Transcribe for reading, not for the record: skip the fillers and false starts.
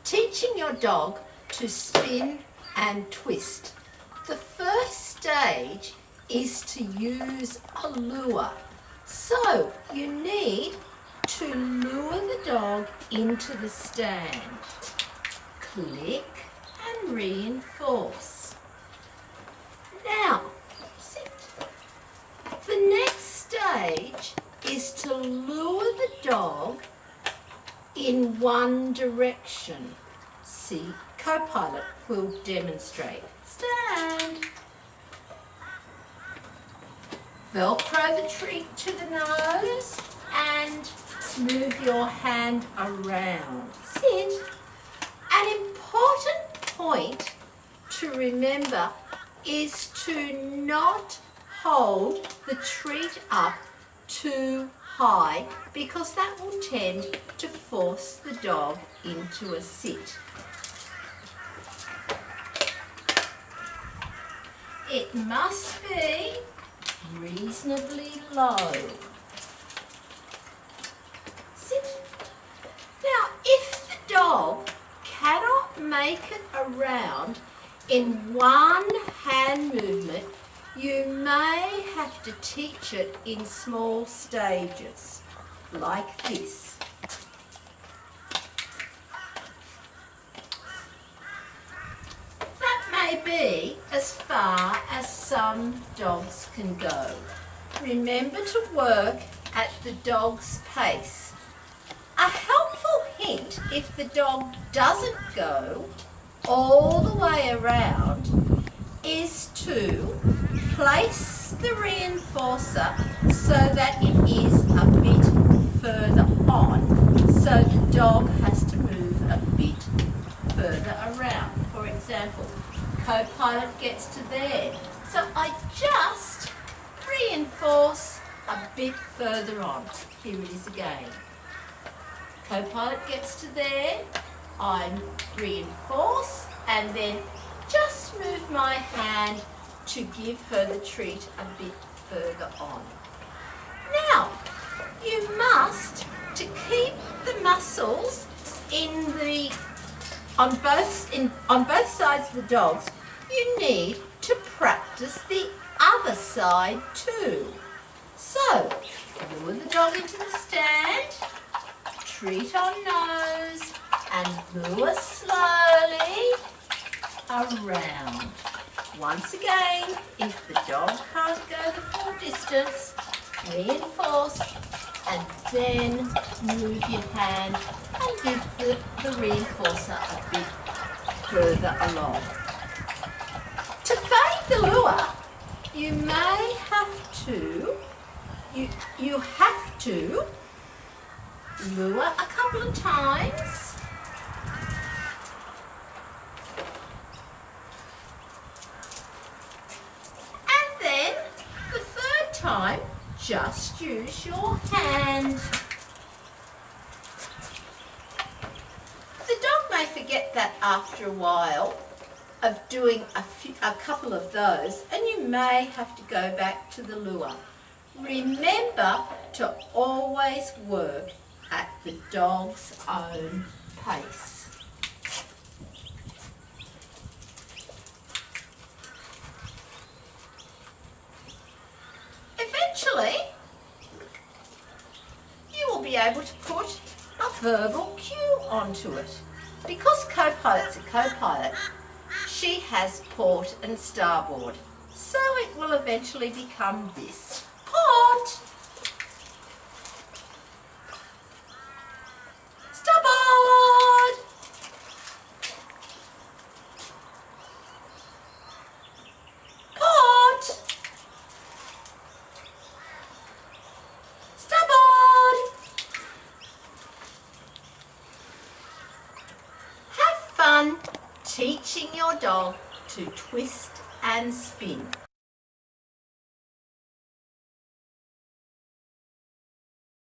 Teaching your dog to spin and twist. The first stage is to use a lure. So you need to lure the dog into the stand. Click and reinforce. Now, sit. The next stage is to lure the dog in one direction. See, Co-Pilot will demonstrate. Stand. Velcro the treat to the nose and move your hand around. Sit. An important point to remember is to not hold the treat up too high because that will tend to force the dog into a sit. It must be reasonably low. Sit. Now, if the dog cannot make it around in one hand movement, you may have to teach it in small stages, like this. That may be as far as some dogs can go. Remember to work at the dog's pace. A helpful hint if the dog doesn't go all the way around is to place the reinforcer so that it is a bit further on, so the dog has to move a bit further around. For example, Co-Pilot gets to there, so I just reinforce a bit further on. Here it is again. Co-Pilot gets to there, I reinforce and then just move my hand to give her the treat a bit further on. Now, you must, to keep the muscles on both sides of the dogs, you need to practice the other side too. So, lure the dog into the stand, treat on nose, and lure slowly around. Once again, if the dog can't go the full distance, reinforce and then move your hand and give the reinforcer a bit further along. To fade the lure, you may have to, you have to lure a couple of times. Time, just use your hand. The dog may forget that after a while of doing a couple of those, and you may have to go back to the lure. Remember to always work at the dog's own pace. Eventually, you will be able to put a verbal cue onto it. Because Co-Pilot's a Co-Pilot, she has port and starboard. So it will eventually become this. Port! Starboard! Port! Teaching your dog to twist and spin.